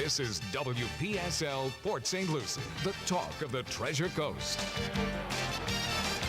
This is WPSL Port St. Lucie, the talk of the Treasure Coast.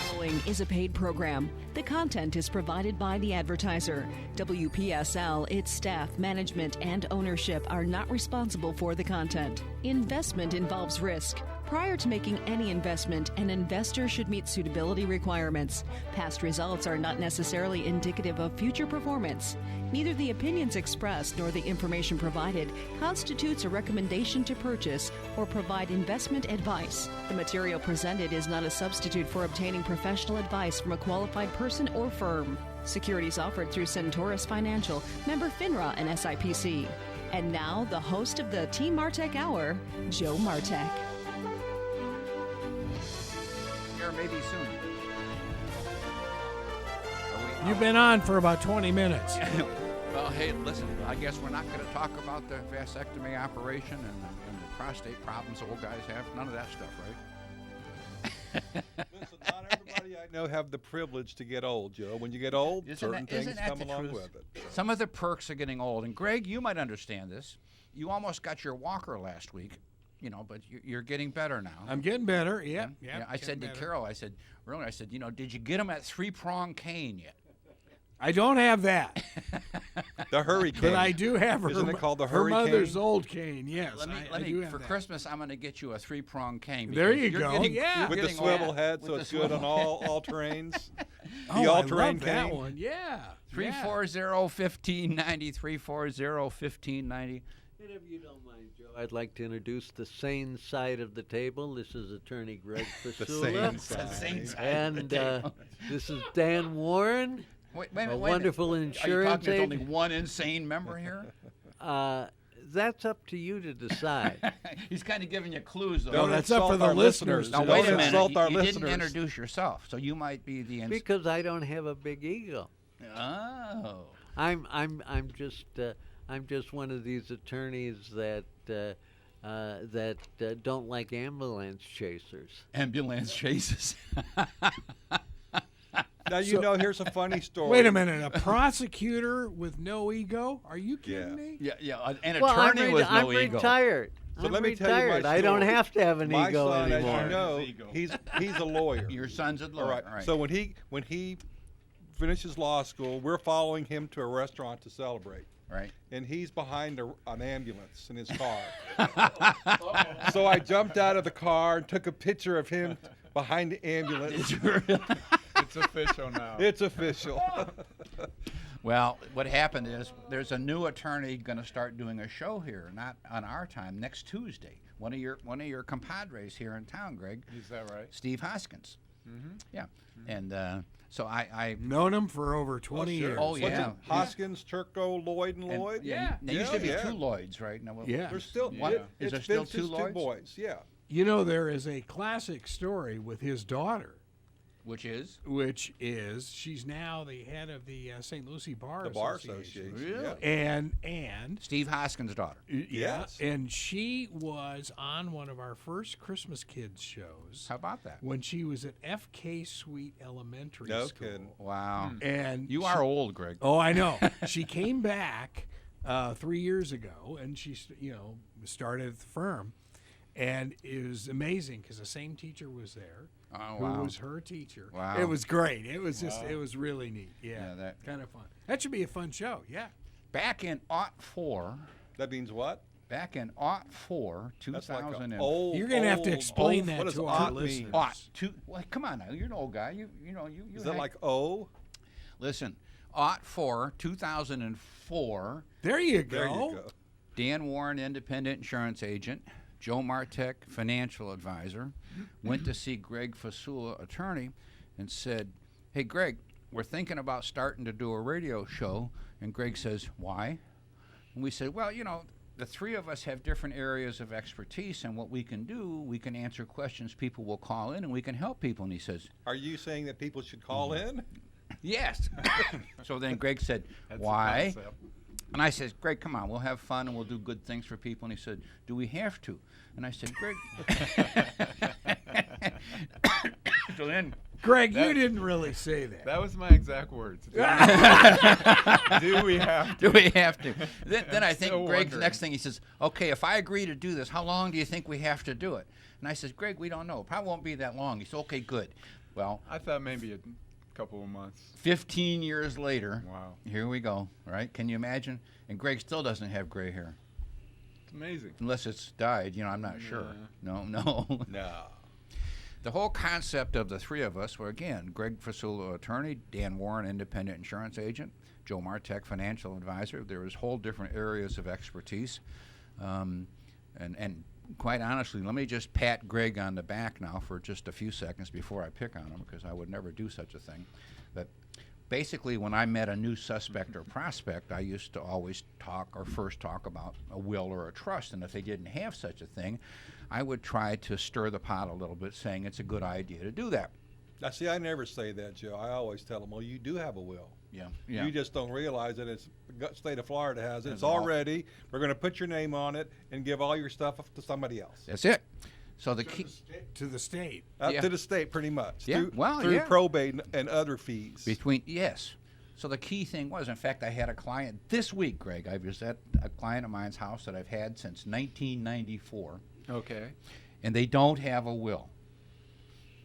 Following is a paid program. The content is provided by the advertiser. WPSL, its staff, management, and ownership are not responsible for the content. Investment involves risk. Prior to making any investment, an investor should meet suitability requirements. Past results are not necessarily indicative of future performance. Neither the opinions expressed nor the information provided constitutes a recommendation to purchase or provide investment advice. The material presented is not a substitute for obtaining professional advice from a qualified person or firm. Securities offered through Centaurus Financial, member FINRA and SIPC. And now, the host of the Team Martek Hour, Joe Martek. Maybe soon. You've been on for about 20 minutes. Well, hey, listen, I guess we're not going to talk about the vasectomy operation and the prostate problems old guys have. None of that stuff, right? Listen, not everybody I know have the privilege to get old, Joe. When you get old, certain things come along with it. Some of the perks of getting old. And, Greg, you might understand this. You almost got your walker last week. You know, but you're getting better now. I'm getting better. Yeah. I said to Carol, I said, you know, did you get him at 3-prong cane yet? I don't have that. The hurricane. But I do have her. Isn't it called the her hurricane? mother's old cane, yes. Let me for Christmas, I'm going to get you a 3-prong cane. There you go. With the swivel head, so it's good on all terrains. The all-terrain cane. That cane. one, yeah. 340-1590, 340-1590. And if you don't mind, Joe, I'd like to introduce the sane side of the table. This is Attorney Greg Fasula. The sane side and this is Dan Warren, wait a wonderful insurance Are you talking agent. there's only one insane member here? That's up to you to decide. He's kind of giving you clues, though. No, that's up for the listeners. Now, Don't wait a minute. insult our You didn't listeners. introduce yourself, so you might be the Because I don't have a big ego. Oh. I'm just one of these attorneys that don't like ambulance chasers. Ambulance chases. Now, here's a funny story. Wait a minute. A prosecutor with no ego? Are you kidding me? Yeah. An Well, attorney with no I'm ego. retired. So I'm let me tell you my retired. I don't story. have to have an My ego son, anymore. as you know, he's a lawyer. Your son's a All lawyer. right. All right. So when he finishes law school, we're following him to a restaurant to celebrate. Right. And he's behind an ambulance in his car. So I jumped out of the car and took a picture of him behind the ambulance. It's official now. It's official. Well, what happened is there's a new attorney going to start doing a show here, not on our time, next Tuesday. One of your compadres here in town, Greg. Is that right? Steve Hoskins. Mm-hmm. Yeah. And so I've known him for over 20 years. Oh, yeah. Hoskins, Turco, Lloyd, and Lloyd? Yeah. There used to be two Lloyds, right? Now, Yeah. There's still Is there still two Vince's Lloyds? boys, yeah. You know, there is a classic story with his daughter, which is she's now the head of the St. Lucie Bar Association. Really? Yeah. And Steve Hoskins' daughter. Yes. And she was on one of our first Christmas Kids shows. How about that? When she was at FK Sweet Elementary No School. kidding. Wow. And You are old, Greg. Oh, I know. She came back 3 years ago, and she, started at the firm, and it was amazing because the same teacher was there. Oh, wow. Who was her teacher. Wow. It was great. It was it was really neat. Yeah, that kind of fun. That should be a fun show, yeah. Back in '04. That means what? Back in '04, That's like 2000 an old. You're going to have to explain old, that what does to our aught listeners. mean? Well, come on now. You're an old guy. You Is that like O? Listen, '04, 2004. There you go. There you go. Dan Warren, independent insurance agent. Joe Martek, financial advisor, went to see Greg Fasula, attorney, and said, "Hey, Greg, we're thinking about starting to do a radio show." And Greg says, "Why?" And we said, "Well, the three of us have different areas of expertise, and what we can do, we can answer questions people will call in, and we can help people." And he says, Are you saying that people should call in? "Yes." So then Greg said, "Why?" And I said, "Greg, come on, we'll have fun and we'll do good things for people." And he said, "Do we have to?" And I said, "Greg." So then Greg, you didn't really say that. That was my exact words. Do we have to? Do we have to? Then I think still Greg's wondering. next thing, he says, okay, if I agree to do this, how long do you think we have to do it? And I says, Greg, we don't know. Probably won't be that long. He said, okay, good. Well, I thought maybe a couple of months. 15 years later, Wow. here we go, right? Can you imagine? And Greg still doesn't have gray hair. It's amazing. Unless it's dyed, I'm not sure. No. No. The whole concept of the three of us were, again, Greg Fasulo, attorney, Dan Warren, independent insurance agent, Joe Martek, financial advisor. There was whole different areas of expertise. And quite honestly, let me just pat Greg on the back now for just a few seconds before I pick on him, because I would never do such a thing. But basically, when I met a new suspect or prospect, I used to always first talk about a will or a trust. And if they didn't have such a thing, I would try to stir the pot a little bit, saying it's a good idea to do that. Now, see, I never say that, Joe. I always tell them, well, you do have a will. Yeah. You just don't realize that it's the state of Florida has it. Has It's it all. all ready. We're going to put your name on it and give all your stuff to somebody else. That's it. So the key To the state. Up Yeah. to the state, pretty much. Yeah, Through yeah. probate and other fees. yes. So the key thing was, in fact, I had a client this week, Greg. I was at a client of mine's house that I've had since 1994, Okay. and they don't have a will,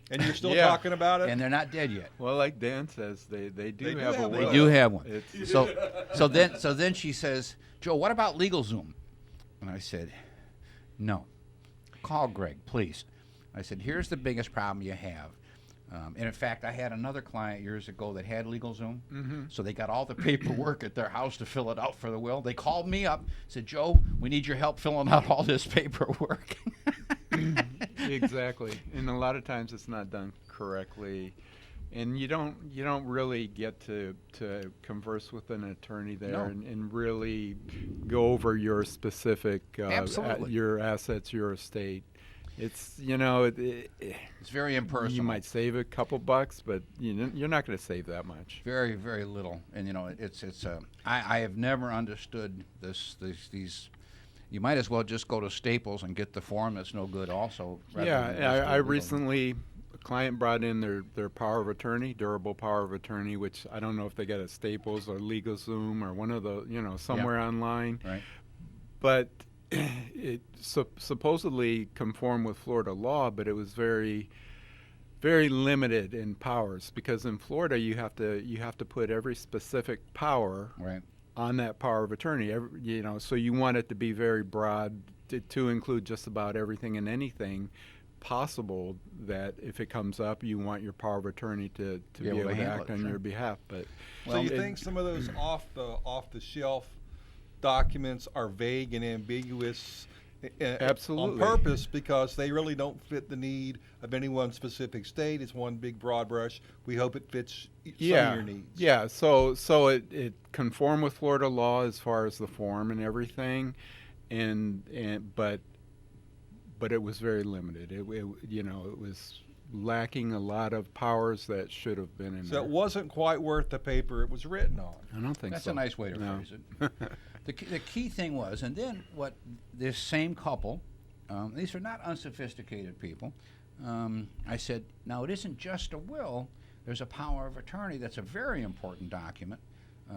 And you're still Yeah. talking about it? and they're not dead yet. Well, like Dan says, they do have a have a will. They do have one. It's- So then she says, Joe, what about LegalZoom? And I said, no. Call Greg, please. I said, here's the biggest problem you have. And in fact, I had another client years ago that had LegalZoom. So they got all the paperwork at their house to fill it out for the will. They called me up, said, Joe, we need your help filling out all this paperwork. Exactly. And a lot of times it's not done correctly. And you don't really get to converse with an attorney there No. and really go over your specific Absolutely. your assets, your estate. It's It's very impersonal. you might save a couple bucks, but you're not going to save that much. Very, very little. And I have never understood these. You might as well just go to Staples and get the form that's no good also. rather than just Yeah, go I to recently, a client brought in their power of attorney, durable power of attorney, which I don't know if they got at Staples or LegalZoom or one of the, somewhere online. Right. But it supposedly conformed with Florida law, but it was very, very limited in powers, because in Florida you have to put every specific power Right. on that power of attorney. So you want it to be very broad to include just about everything and anything possible, that if it comes up, you want your power of attorney to be able to handle act it, on sure. your behalf. But So you think some of those off the shelf documents are vague and ambiguous Absolutely. on purpose, because they really don't fit the need of any one specific state? It's one big broad brush. We hope it fits some of your needs. Yeah, so it conformed with Florida law as far as the form and everything, but it was very limited. It was lacking a lot of powers that should have been in So there. it wasn't quite worth the paper it was written on. I don't think That's so. a nice way to No. phrase it. The key thing was, and then what this same couple, these are not unsophisticated people, I said, now it isn't just a will, there's a power of attorney that's a very important document.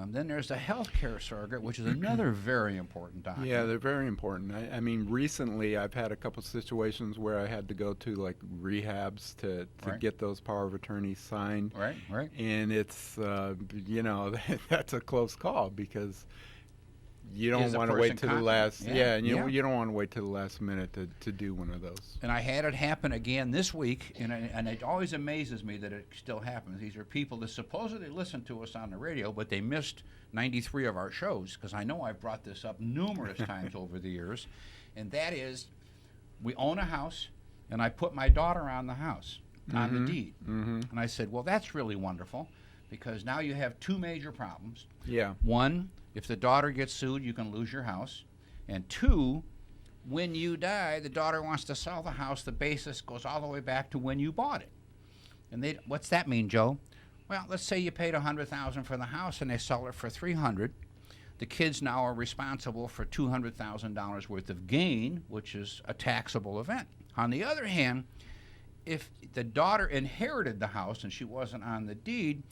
Then there's the health care surrogate, which is another very important document. Yeah, they're very important. I mean, recently I've had a couple situations where I had to go to like rehabs to Right. get those power of attorneys signed. Right, right. And it's, that's a close call, because you don't Is the want to wait person to the competent? last, Yeah, and yeah. you don't want to wait to the last minute to do one of those. And I had it happen again this week, and it always amazes me that it still happens. These are people that supposedly listen to us on the radio, but they missed 93 of our shows, because I know I've brought this up numerous times over the years, and that is, we own a house, and I put my daughter on the house, on the deed. And I said, well, that's really wonderful, because now you have two major problems. Yeah. One, if the daughter gets sued, you can lose your house. And two, when you die, the daughter wants to sell the house, the basis goes all the way back to when you bought it. And what's that mean, Joe? Well, let's say you paid $100,000 for the house and they sell it for $300,000. The kids now are responsible for $200,000 worth of gain, which is a taxable event. On the other hand, if the daughter inherited the house and she wasn't on the deed,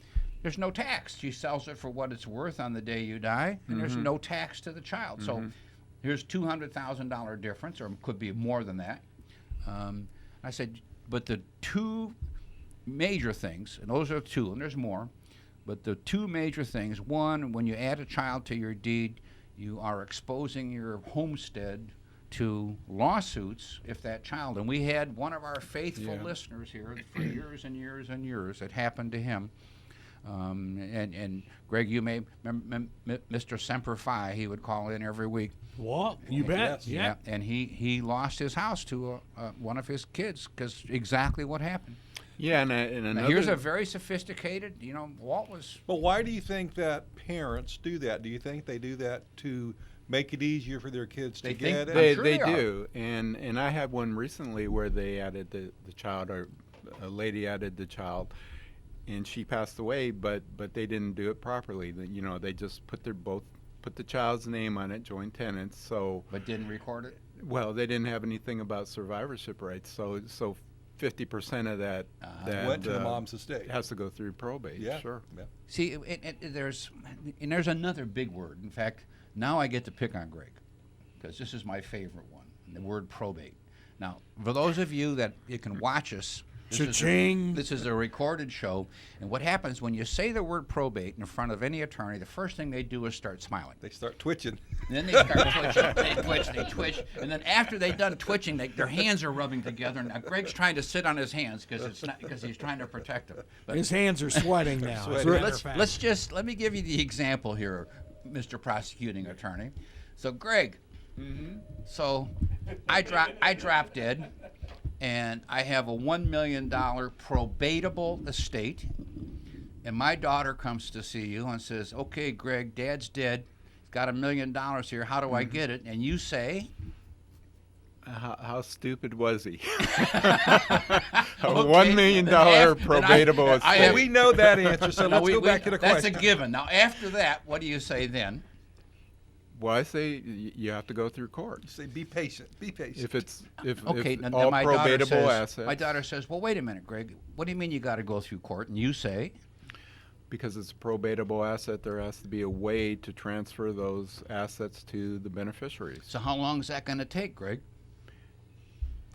there's no tax. She sells it for what it's worth on the day you die, and there's no tax to the child. So here's $200,000 difference, or it could be more than that. I said, but the two major things, and those are two, and there's more, but the two major things, one, when you add a child to your deed, you are exposing your homestead to lawsuits if that child, and we had one of our faithful listeners here for years and years and years, it happened to him. And Greg, you may remember Mr. Semper Fi, he would call in every week. What? You bet. Yes. Yeah. And he lost his house to one of his kids because exactly what happened. Yeah, and Now, another. here's a very sophisticated, Walt was. But why do you think that parents do that? Do you think they do that to make it easier for their kids to They think get it? They, sure they they are. do, and I had one recently where they added the child, or a lady added the child, and she passed away, but they didn't do it properly. They just put the child's name on it, joint tenants. So, But didn't record it? well, they didn't have anything about survivorship rights. So 50% of that Went to the mom's estate. has to go through probate. Yeah. Sure. Yeah. See, there's another big word. In fact, now I get to pick on Greg because this is my favorite one, the word probate. Now, for those of you that you can watch us, Cha-ching. this is a recorded show, and what happens when you say the word probate in front of any attorney, the first thing they do is start smiling. They start twitching. And then they start twitching, they twitch, and then after they've done twitching, their hands are rubbing together. Now Greg's trying to sit on his hands because he's trying to protect them. But His hands are sweating now. as a Sweating. matter of fact. let me give you the example here, Mr. Prosecuting Attorney. So Greg, so I drop dead, and I have a $1 million probatable estate, and my daughter comes to see you and says, "Okay, Greg, Dad's dead. He's got $1 million here. How do I get it?" And you say, How stupid was he? Okay, $1 million then I probatable estate. have- We know that answer, so No, let's go back to the that's question. a given. Now, after that, what do you say then? Well, I say you have to go through court. Say, be patient. Be patient. If Okay, if now all my daughter probatable says, assets. my daughter says, "Well, wait a minute, Greg. What do you mean you got to go through court?" And you say, Because it's a probatable asset, there has to be a way to transfer those assets to the beneficiaries. "So how long is that going to take, Greg?"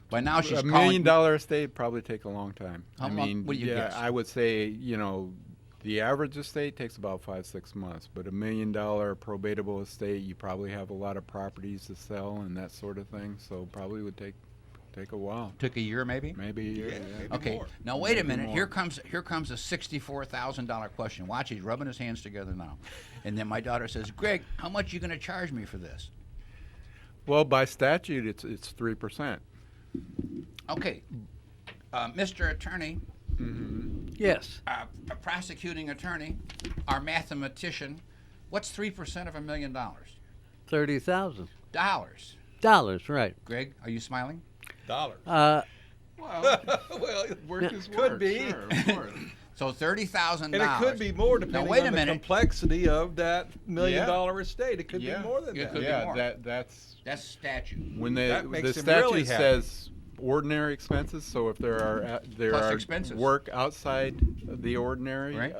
By now she's $1 calling. million estate probably take a long time. How I long- mean, what do you yeah, guess? I would say the average estate takes about 5-6 months, but $1 million probatable estate, you probably have a lot of properties to sell and that sort of thing, so probably would take a while, Took a year, maybe. maybe a year. Yeah, maybe Okay. more. Now wait a Maybe minute. more. Here comes a $64,000 question. Watch, he's rubbing his hands together now. And then my daughter says, "Greg, how much are you going to charge me for this?" Well, by statute, it's 3%. Okay, Mr. Attorney, Yes. a prosecuting attorney, our mathematician, what's 3% of $1 million? $30,000. Dollars. Right. Greg, are you smiling? Dollars. Well, Well, work is could work, be. sure, of course. So $30,000. And it could be more depending wait a on the minute. complexity of that $1 million Yeah. estate. It could Yeah. be more than It that. could be Yeah, more. that's That's statute. when That makes the him really statute happy. says ordinary expenses. So if there are Plus expenses. work outside the ordinary, Right.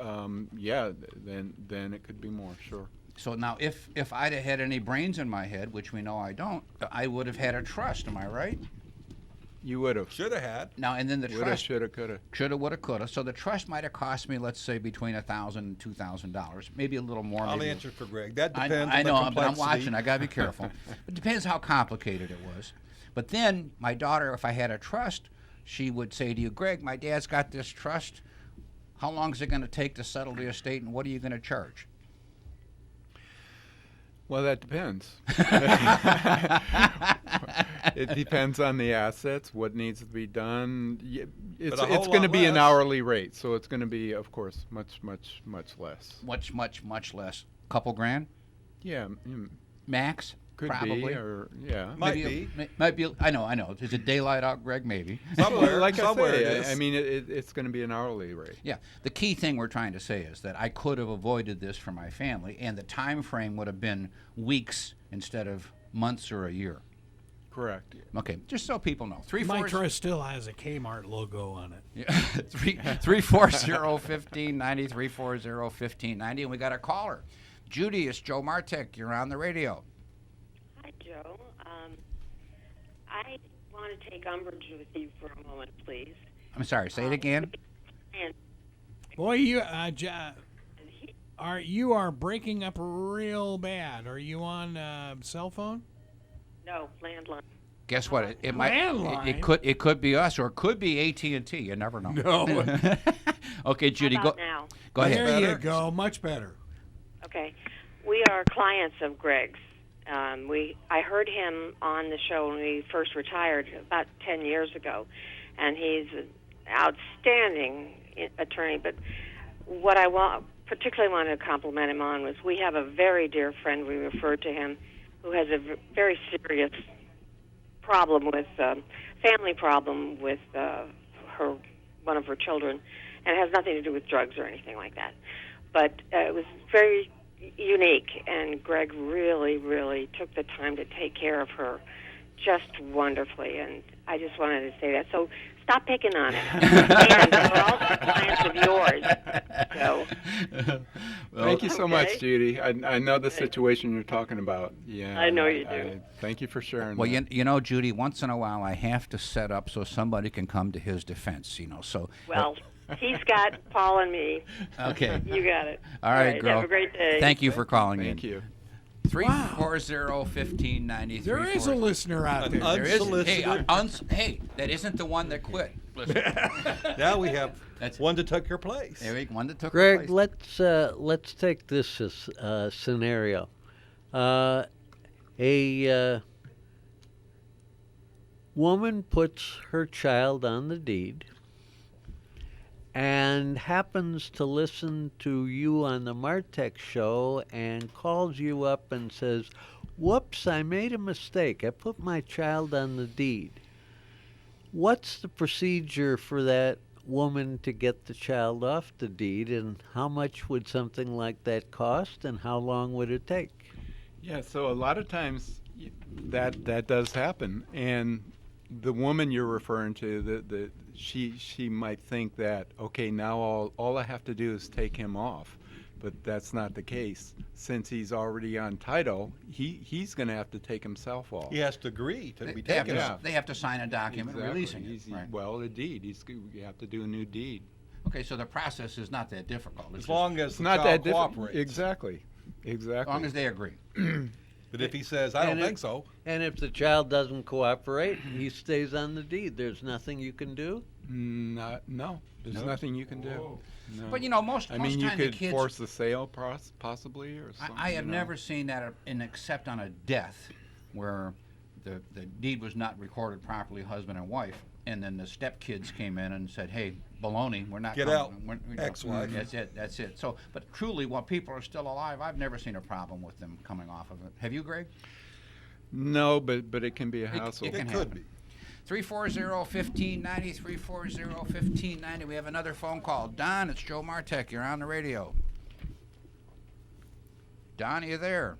then it could be more. Sure. So now, if I'd have had any brains in my head, which we know I don't, I would have had a trust. Am I right? You would have. Should have had. Now and then the Woulda, trust shoulda, coulda. shoulda, woulda, coulda. So the trust might have cost me, let's say, between $1,000 and $2,000, maybe a little more. I'll maybe answer for Greg. That I depends know, on the but I'm complexity. watching. I gotta be careful. It depends how complicated it was. But then my daughter, if I had a trust, she would say to you, "Greg, my dad's got this trust. How long is it going to take to settle the estate, and what are you going to charge?" Well, that depends. It depends on the assets, what needs to be done. It's But a whole going to lot be an less. hourly rate, so it's going to be, of course, much less. Much less. Couple grand Yeah, max. could probably. be, or yeah. Might Maybe be. Might be. I know. Is it daylight out, Greg? Maybe. Somewhere, like somewhere I it say, is. I mean, it's going to be an hourly rate. Yeah. The key thing we're trying to say is that I could have avoided this for my family, and the time frame would have been weeks instead of months or a year. Correct. Okay, just so people know. My truck still has a Kmart logo on it. Yeah, 340-1590, 340-1590, and we got a caller. Judy, it's Joe Martek. You're on the radio. Hi, Joe. I want to take umbrage with you for a moment, please. I'm sorry, say it again. And Boy, you are breaking up real bad. Are you on cell phone? no, landline. Guess what? It might. Landline? It could be us, or it could be AT&T. You never know. No. Okay, Judy, How about now? go ahead. There you Better? go. Much better. Okay. We are clients of Greg's. I heard him on the show when we first retired about 10 years ago, and he's an outstanding attorney. But what I particularly wanted to compliment him on was we have a very dear friend, we referred to him, who has a very serious problem with family problem with one of her children, and it has nothing to do with drugs or anything like that. But it was very unique, and Greg really, really took the time to take care of her just wonderfully, and I just wanted to say that. So stop picking on it. And we're also clients of yours. So. Thank you so much, Okay. Judy. I know the situation you're talking about. Yeah, I know you do. Thank you for sharing. Well, that. you know, Judy, once in a while I have to set up so somebody can come to his defense, So Well, he's got Paul and me. okay. You got it. All right, girl. Have a great day. Thank you for calling Thank in. you. 340-1590. There is a listener out there. There is. Hey, Unsolicited. hey, that isn't the one that quit. Listen. Now we have That's- one that took your place. There we go. One that took Greg, place. let's take this as scenario. A woman puts her child on the deed and happens to listen to you on the Martek show and calls you up and says, "Whoops, I made a mistake. I put my child on the deed." What's the procedure for that woman to get the child off the deed, and how much would something like that cost, and how long would it take? Yeah, so a lot of times that does happen, and the woman you're referring to, she might think that, okay, now all I have to do is take him off, but that's not the case. Since he's already on title, he's going to have to take himself off. He has to agree to be They have, taken to, off. they have to sign a document releasing it. Right. Well, a deed. You have to do a new deed. Okay, so the process is not that difficult. It's As just- long as It's the not child that different. cooperates. Exactly. as long as they agree. But if he says, I don't And it- think so, And if the child doesn't cooperate, he stays on the deed. There's nothing you can do? No, there's nothing you can do. No. But you know, most I mean, you time the could kids. force the sale, possibly, or something. I have you know. never seen that except on a death, where the deed was not recorded properly, husband and wife, and then the stepkids came in and said, "Hey, baloney, we're not Get coming. out, ex-wife." That's it. So, but truly, while people are still alive, I've never seen a problem with them coming off of it. Have you, Greg? No, but it can be a It hassle. can it happen. could be. 340-1590, 340-1590. We have another phone call. Don, it's Joe Martek. You're on the radio. Don, are you there?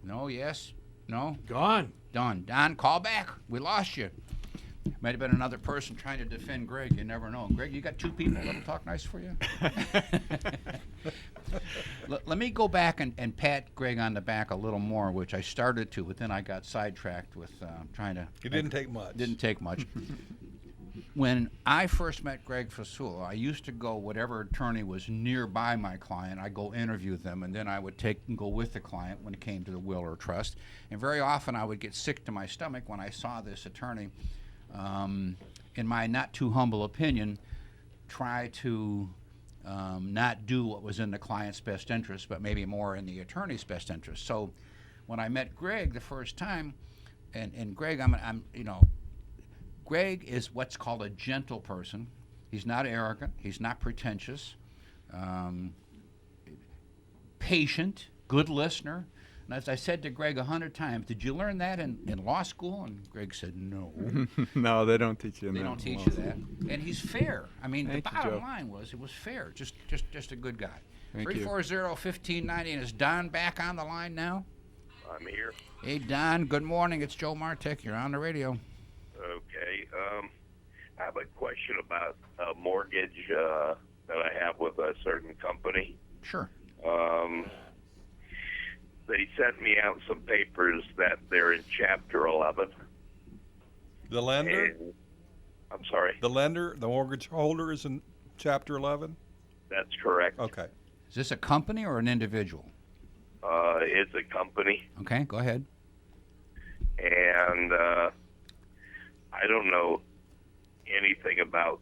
No, yes, no? Gone. Don, call back. We lost you. Might have been another person trying to defend Greg. You never know. Greg, you got two people that'll talk nice for you? Let me go back and pat Greg on the back a little more, which I started to, but then I got sidetracked with trying to... It didn't take much. Didn't take much. When I first met Greg Fasula, I used to go, whatever attorney was nearby my client, I'd go interview them, and then I would take and go with the client when it came to the will or trust. And very often I would get sick to my stomach when I saw this attorney, in my not too humble opinion, try to not do what was in the client's best interest, but maybe more in the attorney's best interest. So when I met Greg the first time, and Greg, Greg is what's called a gentle person. He's not arrogant. He's not pretentious. Patient, good listener. And as I said to Greg 100 times, did you learn that in law school? And Greg said, no. No, they don't teach you that. They don't teach you that. And he's fair. I mean, Thank the you, bottom Joe. line was it was fair. Just a good guy. Thank you. 340-1590. And is Don back on the line now? I'm here. Hey, Don, good morning. It's Joe Martek. You're on the radio. Okay. I have a question about a mortgage that I have with a certain company. Sure. They sent me out some papers that they're in Chapter 11. The lender? And, I'm sorry. The lender, the mortgage holder is in Chapter 11? That's correct. Okay. Is this a company or an individual? It's a company, Okay, go ahead. and I don't know anything about,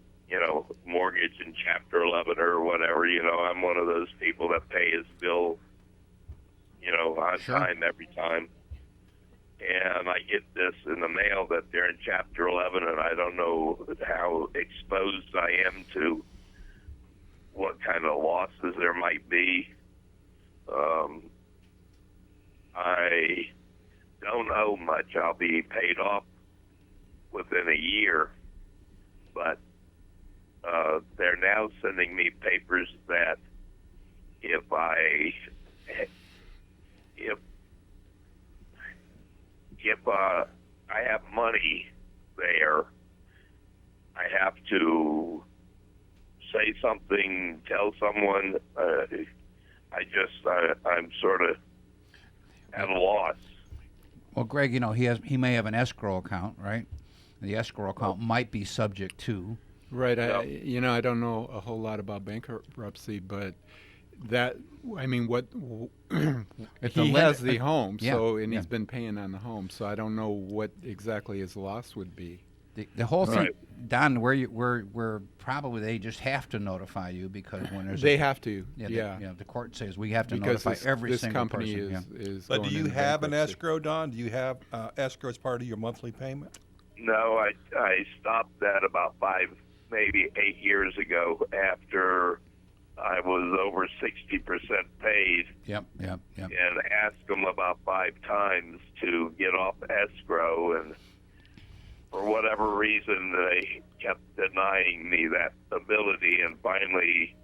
mortgage in Chapter 11 or whatever. I'm one of those people that pay his bill, on Sure. time every time. And I get this in the mail that they're in Chapter 11, and I don't know how exposed I am to what kind of losses there might be. I don't owe much. I'll be paid off within a year, but they're now sending me papers that if I have money there, I have to say something, tell someone. I'm sort of at a loss. Well, Greg, he may have an escrow account, right? The escrow account might be subject to. Right. I don't know a whole lot about bankruptcy, but what If he the has lender- the home, yeah, and yeah. he's been paying on the home, so I don't know what exactly his loss would be. The whole thing, Right. Don, where probably they just have to notify you because when there's They have to, yeah, the court says we have to because notify every this single company person. is. But do going you into have an bankruptcy. escrow, Don? Do you have escrow as part of your monthly payment? No, I stopped that about 5, maybe 8 years ago after I was over 60% paid, Yep. and asked them about 5 times to get off escrow, and for whatever reason they kept denying me that ability, and finally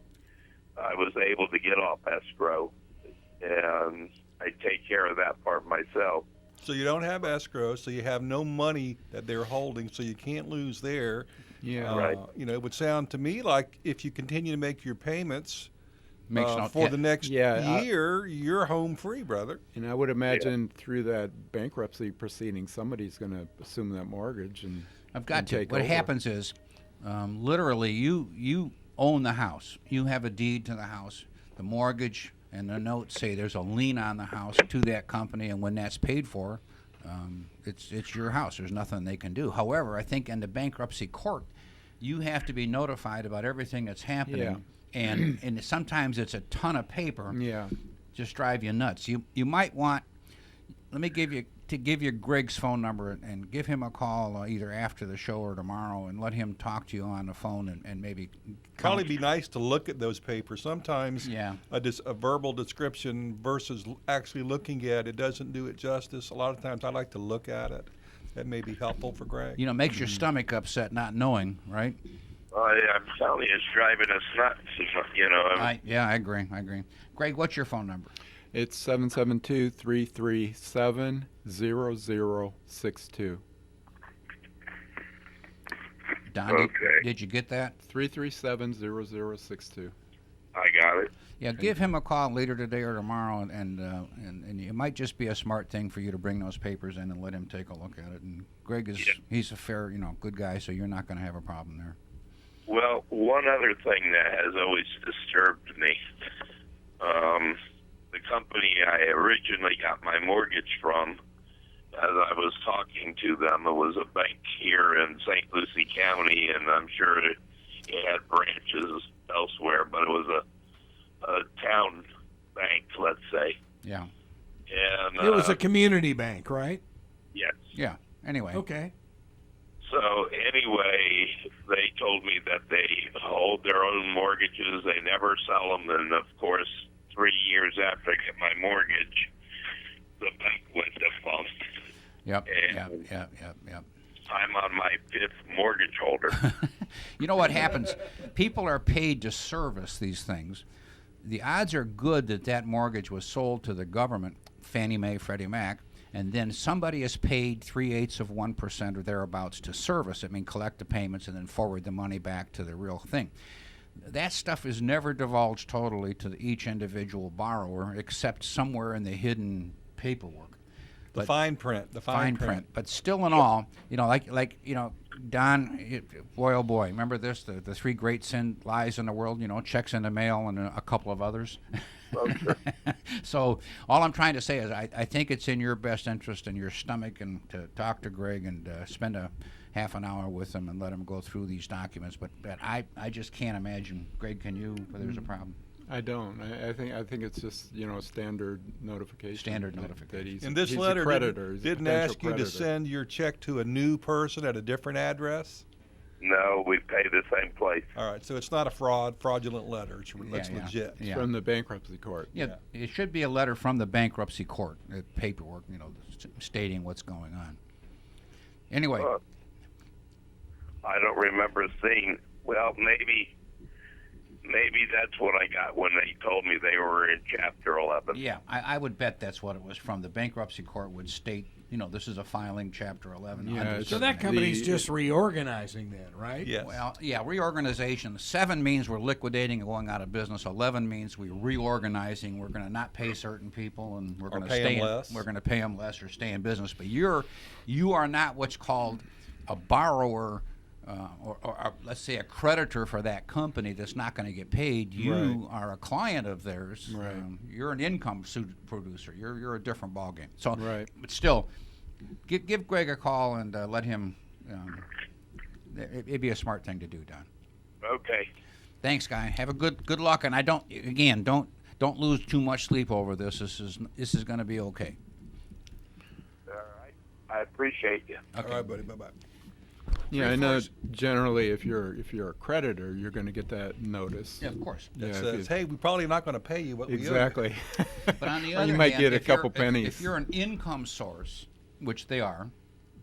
I was able to get off escrow, and I take care of that part myself. So you don't have escrow, so you have no money that they're holding, so you can't lose there. Yeah. Right. It would sound to me like if you continue to make your payments Makes no- for the next Yeah, year, you're home free, brother. And I would imagine through that bankruptcy proceeding, somebody's going to assume that mortgage and I've got and to. take What over. happens is, literally, you own the house. You have a deed to the house. The mortgage and the notes say there's a lien on the house to that company, and when that's paid for, it's your house. There's nothing they can do. However, I think in the bankruptcy court, you have to be notified about everything that's happening. Yeah. And sometimes it's a ton of paper. Yeah. Just drive you nuts. You might want. Let me give you Greg's phone number and give him a call either after the show or tomorrow and let him talk to you on the phone and maybe. Probably be nice to look at those papers. Sometimes Yeah. a verbal description versus actually looking at it doesn't do it justice. A lot of times I like to look at it. That may be helpful for Greg. Makes your stomach upset not knowing, right? I'm telling you, it's driving us nuts. I agree. Greg, what's your phone number? It's 772-337-0062. Don, Okay. did you get that? 337-0062. I got it. Yeah, give him a call later today or tomorrow, and it might just be a smart thing for you to bring those papers in and let him take a look at it. And Greg he's a fair, good guy, so you're not going to have a problem there. Well, one other thing that has always disturbed me, the company I originally got my mortgage from, as I was talking to them, it was a bank here in St. Lucie County, and I'm sure it had branches elsewhere, but it was a town bank, let's say. Yeah. And It was a community bank, right? yes. Yeah. Anyway. Okay. So anyway, they told me that they hold their own mortgages. They never sell them. And, of course, 3 years after I get my mortgage, the bank went defunct. Yep. And Yep. I'm on my 5th mortgage holder. You know what happens? People are paid to service these things. The odds are good that mortgage was sold to the government Fannie Mae, Freddie Mac, and then somebody is paid 3/8 of 1% or thereabouts to service. I mean, collect the payments and then forward the money back to the real thing. That stuff is never divulged totally to each individual borrower, except somewhere in the hidden paperwork. The fine print. The fine print. But still in all, like Don, boy oh boy, remember this? The three great sin lies in the world, checks in the mail and a couple of others. Okay. So all I'm trying to say is I think it's in your best interest and your stomach and to talk to Greg and spend a half an hour with him and let him go through these documents. But I just can't imagine. Greg, can you? Whether there's a problem. I don't. I think it's just standard notification. Standard that notification. he's, And this he's letter a creditor. He's a didn't potential ask you to creditor. send your check to a new person at a different address? No, we pay the same place. All right, so it's not a fraudulent letter. It's legit. Yeah. From the bankruptcy court. Yeah, it should be a letter from the bankruptcy court, paperwork, stating what's going on. Anyway. I don't remember seeing. Well, maybe that's what I got when they told me they were in Chapter 11. Yeah, I would bet that's what it was from. The bankruptcy court would state, this is a filing Chapter 11. Yeah, So that company's just reorganizing then, right? Yes. Well, yeah, reorganization. 7 means we're liquidating and going out of business. 11 means we're reorganizing. We're going to not pay certain people, and we're going to pay 'em less. We're going to pay them less or stay in business. But you are not what's called a borrower. Or let's say a creditor for that company that's not going to get paid. You are a client of theirs. Right. You're an income producer. You're a different ballgame. So, Right. But still, give Greg a call and let him. It'd be a smart thing to do, Don. Okay. Thanks, guy. Have a good luck. And don't lose too much sleep over this. This is going to be okay. All right. I appreciate you. Okay. All right, buddy. Bye-bye. Yeah, I know. Generally, if you're a creditor, you're going to get that notice. Yeah, of course. That Yeah, says, hey, we're probably not going to pay you what we owe you. exactly. But on the Or other you might hand, get a if you're- couple pennies. If you're an income source, which they are,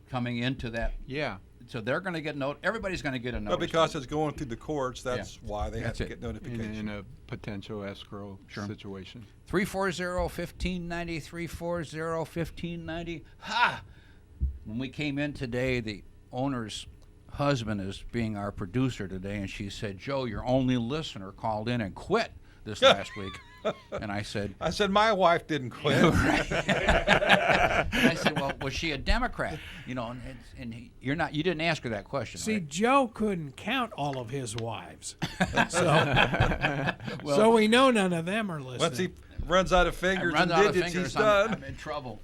coming into that, Yeah. so they're going to get everybody's going to get a notice. But because it's going through the courts, that's why they have That's to it. get In notification. a potential escrow Sure. situation. 340-1590, 340-1590. Ha! When we came in today, the owner's husband is being our producer today, and she said, Joe, your only listener called in and quit this last week. And I said, my wife didn't quit. I said, well, was she a Democrat? And you didn't ask her that question. See, right? Joe couldn't count all of his wives. So we know none of them are listening. Once he runs out of fingers and runs out of digits, fingers, he's done. I'm in trouble.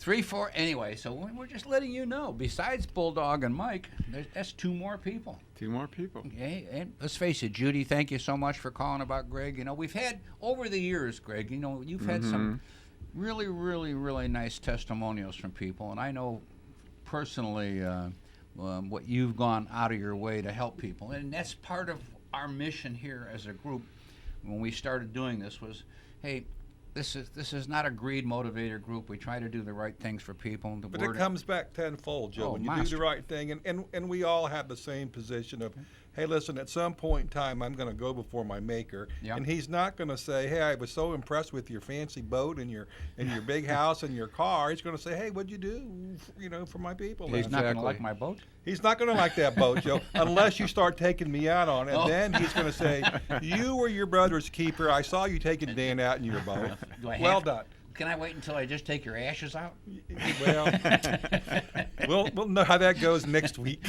3-4. Anyway, so we're just letting you know. Besides Bulldog and Mike, that's 2 more people. 2 more people. Okay, and let's face it, Judy. Thank you so much for calling about Greg. We've had over the years, Greg. You've had some really, really, really nice testimonials from people, and I know personally what you've gone out of your way to help people, and that's part of our mission here as a group. When we started doing this, was, hey. This is not a greed motivator group. We try to do the right things for people. But it comes back tenfold, Joe. Oh, when you monster. do the right thing, and we all have the same position of, hey, listen, at some point in time, I'm going to go before my maker, Yeah. and he's not going to say, hey, I was so impressed with your fancy boat and your big house and your car. He's going to say, hey, what'd you do, for my people? He's not going to Exactly. like my boat. He's not going to like that boat, Joe, unless you start taking me out on it. And then he's going to say, you were your brother's keeper. I saw you taking Dan out in your boat. Do I Well have- done. Can I wait until I just take your ashes out? Well, we'll know how that goes next week.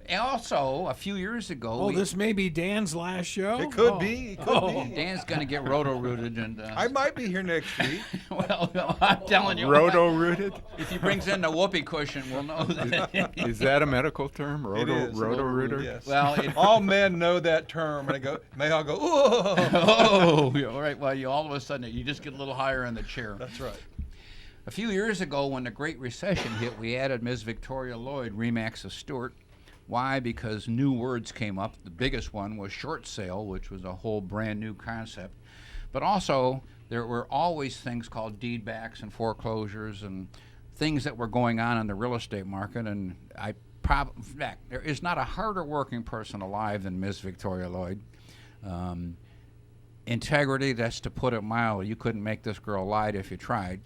And also, a few years ago, this may be Dan's last show? It could be. It could be. Dan's going to get roto-rooted. And, I might be here next week. well, I'm telling you. Roto-rooted? If he brings in the whoopee cushion, we'll know that. Is that a medical term? It is. Roto-rooter? Yes. Well, all men know that term, and they all go, "Ooh." Oh, yeah, all right. Well, all of a sudden, you just get a little higher in the chair. That's right. A few years ago, when the Great Recession hit, we added Ms. Victoria Lloyd, Remax of Stewart. Why? Because new words came up. The biggest one was short sale, which was a whole brand new concept. But also, there were always things called deed backs and foreclosures and things that were going on in the real estate market. And in fact, there is not a harder working person alive than Ms. Victoria Lloyd. integrity, that's to put it mildly. You couldn't make this girl lie if you tried.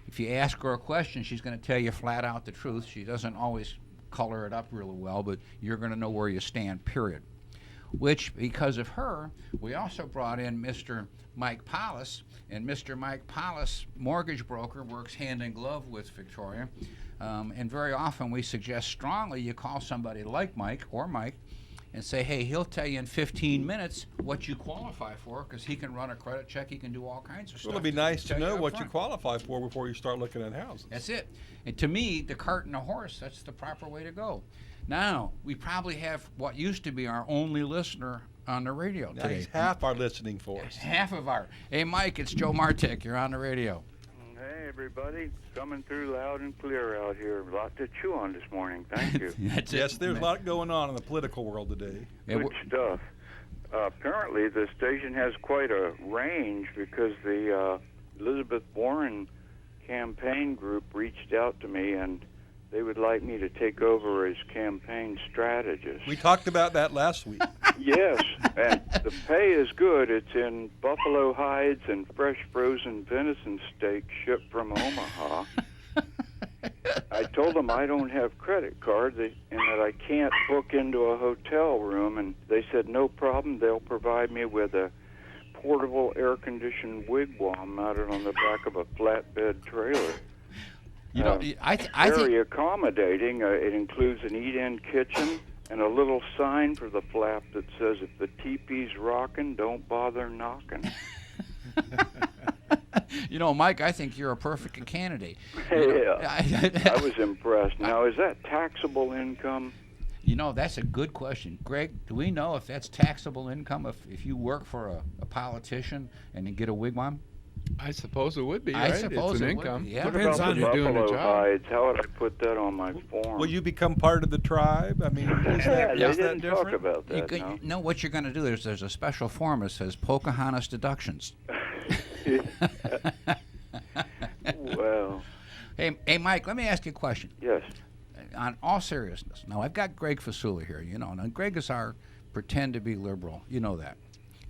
If you ask her a question, she's going to tell you flat out the truth. She doesn't always color it up really well, but you're going to know where you stand, period. Which, because of her, we also brought in Mr. Mike Paulus, and Mr. Mike Paulus, mortgage broker, works hand in glove with Victoria. And very often we suggest strongly you call somebody like Mike or Mike and say, hey, he'll tell you in 15 minutes what you qualify for, because he can run a credit check, he can do all kinds of stuff. Well, it'd be nice to tell know up what you front. qualify for before you start looking at houses. That's it. And to me, the cart and the horse, that's the proper way to go. Now, we probably have what used to be our only listener on the radio Now today. he's half our listening force. Half of our. Hey, Mike, it's Joe Martek. You're on the radio. Hey, everybody. Coming through loud and clear out here. A lot to chew on this morning. Thank you. That's it. Yes, there's a lot going on in the political world today. Yeah, Good stuff. Apparently, the station has quite a range because the Elizabeth Warren campaign group reached out to me, and they would like me to take over as campaign strategist. We talked about that last week. Yes, and the pay is good. It's in buffalo hides and fresh frozen venison steak shipped from Omaha. I told them I don't have credit cards and that I can't book into a hotel room, and they said no problem. They'll provide me with a portable air-conditioned wigwam mounted on the back of a flatbed trailer. You know, I Very think accommodating. It includes an eat-in kitchen and a little sign for the flap that says, if the teepee's rocking, don't bother knocking. you know, Mike, I think you're a perfect candidate. Yeah, I was impressed. Now, is that taxable income? You know, that's a good question. Greg, do we know if that's taxable income if you work for a politician and you get a wigwam? I suppose it would be, I right? suppose It's an it would income. be, yeah. What Depends about on the you're doing a buffalo job. hides? How would I put that on my form? Will you become part of the tribe? I mean, is that, They is that didn't talk different? about You that, could, no. no, what you're going to do is there's a special form that says Pocahontas deductions. Well, Hey, Mike, let me ask you a question. yes. On all seriousness, now I've got Greg Fasula here. You know, now Greg is our pretend to be liberal. You know that,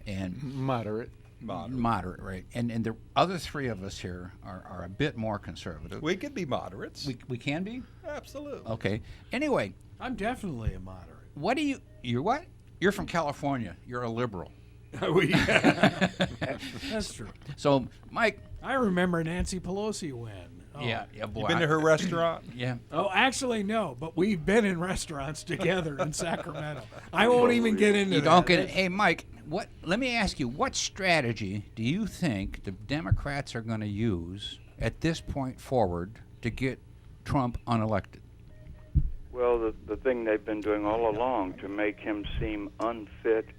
and Moderate. moderate, right? And the other three of us here are a bit more conservative. We could be moderates. We can be. Absolutely. Okay. Anyway, I'm definitely a moderate. what do you're what? You're from California. You're a liberal. That's true. So, Mike. I remember Nancy Pelosi win. Oh. Yeah, boy. You been to her restaurant? Yeah. Oh, actually, no. But we've been in restaurants together in Sacramento. I won't even get into You that. don't get it. Hey, Mike. What? Let me ask you. What strategy do you think the Democrats are going to use at this point forward to get Trump unelected? Well, the thing they've been doing all along to make him seem unfit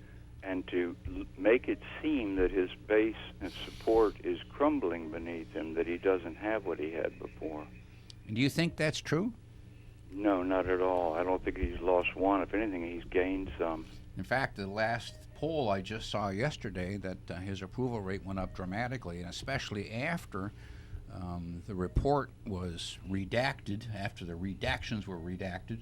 and to make it seem that his base and support is crumbling beneath him, that he doesn't have what he had before. Do you think that's true? No, not at all. I don't think he's lost one. If anything, he's gained some. In fact, the last poll I just saw yesterday that his approval rate went up dramatically, and especially after the report was redacted, after the redactions were redacted,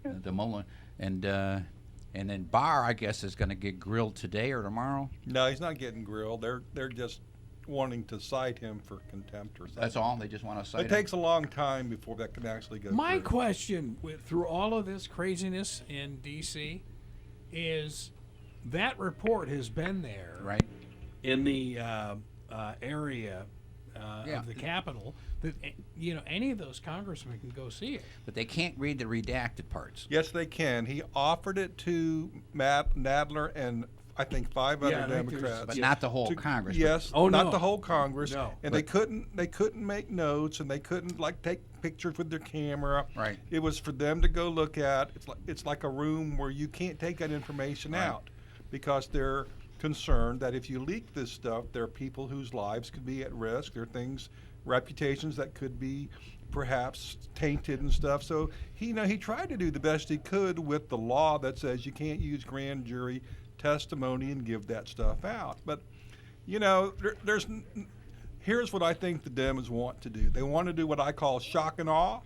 the Mullen, and then Barr, I guess, is going to get grilled today or tomorrow. No, he's not getting grilled. They're just wanting to cite him for contempt or something. That's all. They just want to cite It takes a long time before that can actually go My through. question through all of this craziness in D.C. is that report has been there right in the area Yeah. of the Capitol that any of those congressmen can go see it. But they can't read the redacted parts. Yes, they can. He offered it to Matt Nadler and I think 5 other Yeah, I think there's- Democrats. But not the whole Congress. Yes, Oh, not no. the whole Congress. No. And they couldn't make notes and they couldn't like take pictures with their camera. Right. It was for them to go look at. It's like a room where you can't take that information Right. out because they're concerned that if you leak this stuff, there are people whose lives could be at risk. There are things, reputations that could be perhaps tainted and stuff. So he tried to do the best he could with the law that says you can't use grand jury testimony and give that stuff out. But here's what I think the Dems want to do. They want to do what I call shock and awe,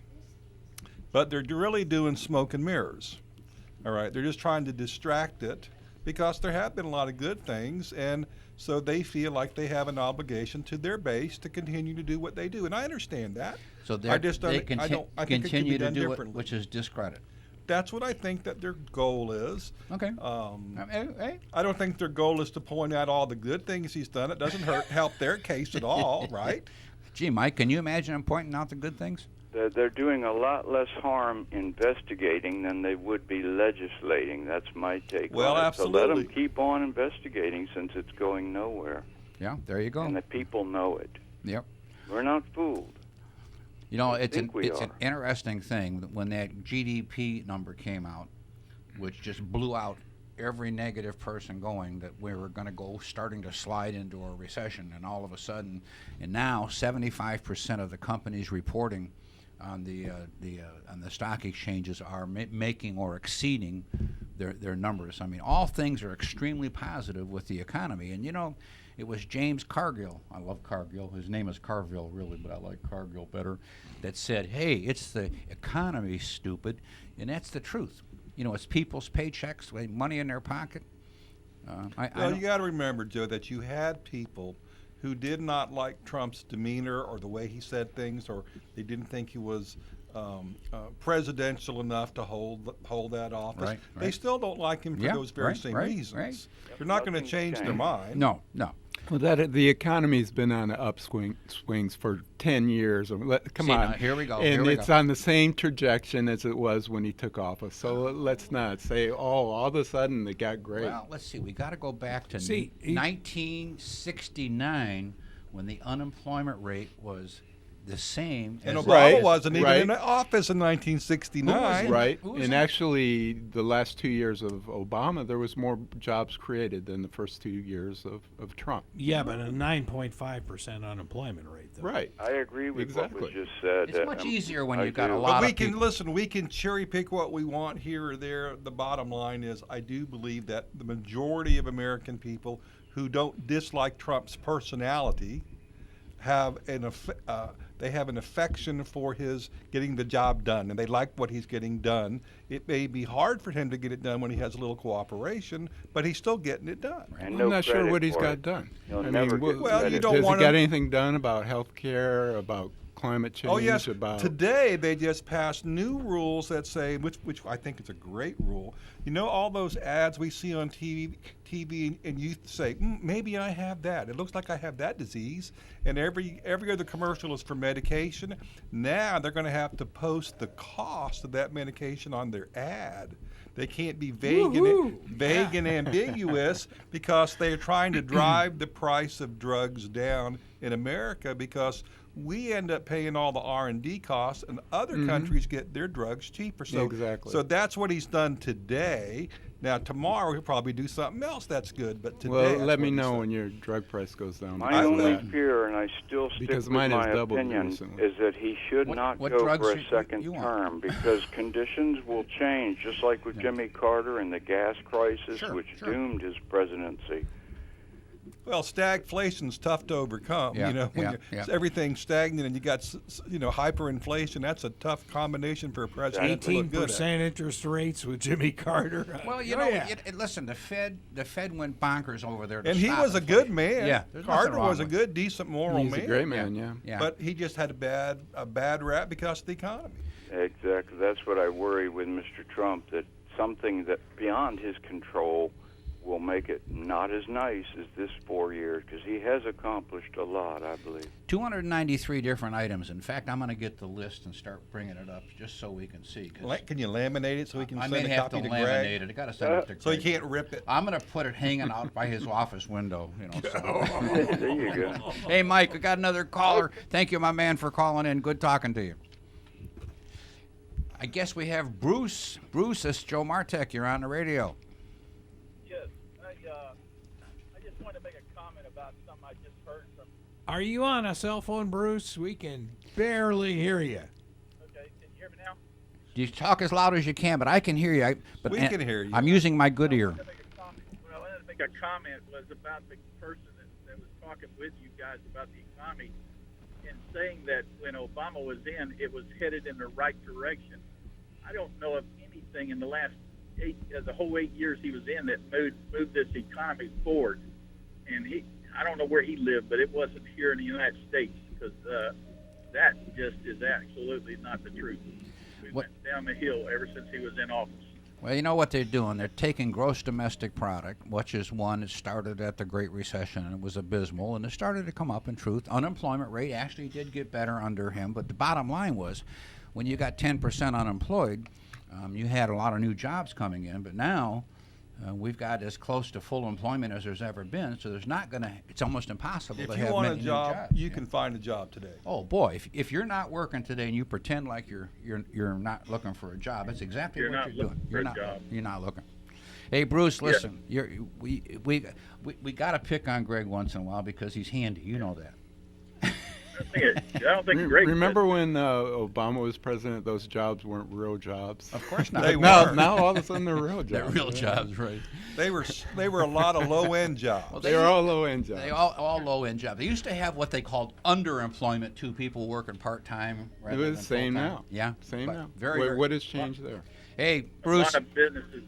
but they're really doing smoke and mirrors. All right, they're just trying to distract it because there have been a lot of good things, and so they feel like they have an obligation to their base to continue to do what they do, and I understand that. So I just they don't. I don't. I think it could continue be to done do it, differently. which is discredit. That's what I think that their goal is. Okay. I don't think their goal is to point out all the good things he's done. It doesn't help their case at all, right? Gee, Mike, can you imagine him pointing out the good things? They're doing a lot less harm investigating than they would be legislating. That's my take Well, on it. absolutely. So let them keep on investigating since it's going nowhere. Yeah, there you go. And the people know it. Yep. We're not fooled. You know, it's an we are. interesting thing that when that GDP number came out, which just blew out every negative person going, that we were going to go starting to slide into a recession, and all of a sudden, and now 75% of the companies reporting on the stock exchanges are making or exceeding their numbers. I mean, all things are extremely positive with the economy, and you know. It was James Cargill. I love Cargill. His name is Carville, really, but I like Cargill better. That said, "Hey, it's the economy, stupid," and that's the truth. You know, it's people's paychecks, money in their pocket. You got to remember, Joe, that you had people who did not like Trump's demeanor or the way he said things, or they didn't think he was presidential enough to hold that office. Right. They still don't like him for those very same reasons. Right. They're not going to change their mind. No. Well, the economy's been on an swings for 10 years. Come on. Now, here we go. And it's on the same trajectory as it was when he took office. So let's not say, all of a sudden it got great. Well, let's see. We got to go back to 1969 when the unemployment rate was the same. And as Obama wasn't even in office in 1969. Right. And actually, the last 2 years of Obama, there was more jobs created than the first 2 years of Trump. Yeah, but a 9.5% unemployment rate, though. Right. I agree with what was just said. It's much easier when you've got a But lot we of can people. listen. We can cherry pick what we want here or there. The bottom line is, I do believe that the majority of American people who don't dislike Trump's personality have an affection for his getting the job done, and they like what he's getting done. It may be hard for him to get it done when he has a little cooperation, but he's still getting it done. And I'm not sure what he's got done. He'll I never mean, get Well, credit. you don't has he want got anything done about health care, about climate change? Oh yes. About Today they just passed new rules that say, which I think is a great rule. You know, all those ads we see on TV, and you say, maybe I have that. It looks like I have that disease. And every other commercial is for medication. Now they're going to have to post the cost of that medication on their ad. They can't be vague and ambiguous because they're trying to drive the price of drugs down in America, because we end up paying all the R&D costs, and other countries get their drugs cheaper. So, Exactly. So that's what he's done today. Now tomorrow he'll probably do something else that's good. But today, well, that's let me what he's know done. when your drug price goes down. My because of only that. fear, and I still stick Because with mine has my doubled opinion, recently. is that he should not what go drugs for a you second want? term because conditions will change, just like with Jimmy Carter and the gas crisis, which doomed his presidency. Well, stagflation's tough to overcome. Yeah, You know, when everything's stagnant and you got hyperinflation, that's a tough combination for a president to look good at. 18% interest rates with Jimmy Carter. Well, you know, listen, the Fed went bonkers over there. To And he stop was a inflation. good man. Yeah, there's Carter nothing wrong was a with good, decent, moral He's man. a great man, yeah. But he just had a bad rap because of the economy. Exactly. That's what I worry with Mr. Trump, that something that beyond his control will make it not as nice as this 4 years, because he has accomplished a lot, I believe. 293 different items. In fact, I'm going to get the list and start bringing it up just so we can see. 'Cause Can you laminate it so we can I send may a have to copy to laminate Greg? it. I got to send it to Greg. So he can't rip it. I'm going to put it hanging out by his office window. You know. So. There you go. Hey, Mike, we got another caller. Thank you, my man, for calling in. Good talking to you. I guess we have Bruce. Bruce, it's Joe Martek. You're on the radio. Yes, I just wanted to make a comment about something I just heard from. Are you on a cell phone, Bruce? We can barely hear you. Okay, can you hear me now? You talk as loud as you can, but I can hear you. We can hear you. I'm using my good ear. I wanted to make a comment was about the person that was talking with you guys about the economy and saying that when Obama was in, it was headed in the right direction. I don't know of anything in the last the whole 8 years he was in that moved this economy forward. And I don't know where he lived, but it wasn't here in the United States, because that just is absolutely not the truth. We went down the hill ever since he was in office. Well, you know what they're doing? They're taking gross domestic product, which is one that started at the Great Recession and it was abysmal, and it started to come up in truth. Unemployment rate actually did get better under him, but the bottom line was when you got 10% unemployed, you had a lot of new jobs coming in, but now we've got as close to full employment as there's ever been, so there's not going to, it's almost impossible to have many new jobs. If you want a job, you can find a job today. Oh boy, if you're not working today and you pretend like you're not looking for a job, that's exactly what you're doing. You're not looking. Hey Bruce, listen, we got to pick on Greg once in a while because he's handy. You know that. I don't think Greg. Remember when Obama was president? Those jobs weren't real jobs. Of course not. Now all of a sudden they're real jobs. They're real jobs, right? They were a lot of low-end jobs. Well, they were all low-end jobs. They all low-end jobs. They used to have what they called underemployment, 2 people working part-time. It was the same now. Yeah, same now. Very. What has changed there? Hey, Bruce. A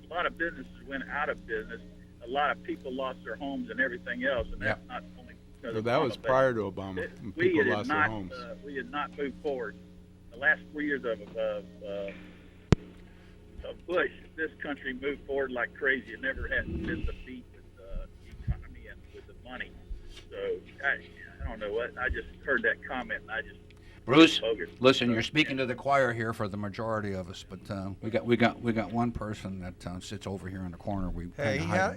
lot of businesses went out of business. A lot of people lost their homes and everything else, and that's not only. So that was prior to Obama. When people lost their homes. We had not moved forward. The last 4 years of Bush, this country moved forward like crazy. It never had missed a beat with the economy and with the money. So I don't know what. I just heard that comment and I just. Bruce, listen, you're speaking to the choir here for the majority of us, but we got one person that sits over here in the corner.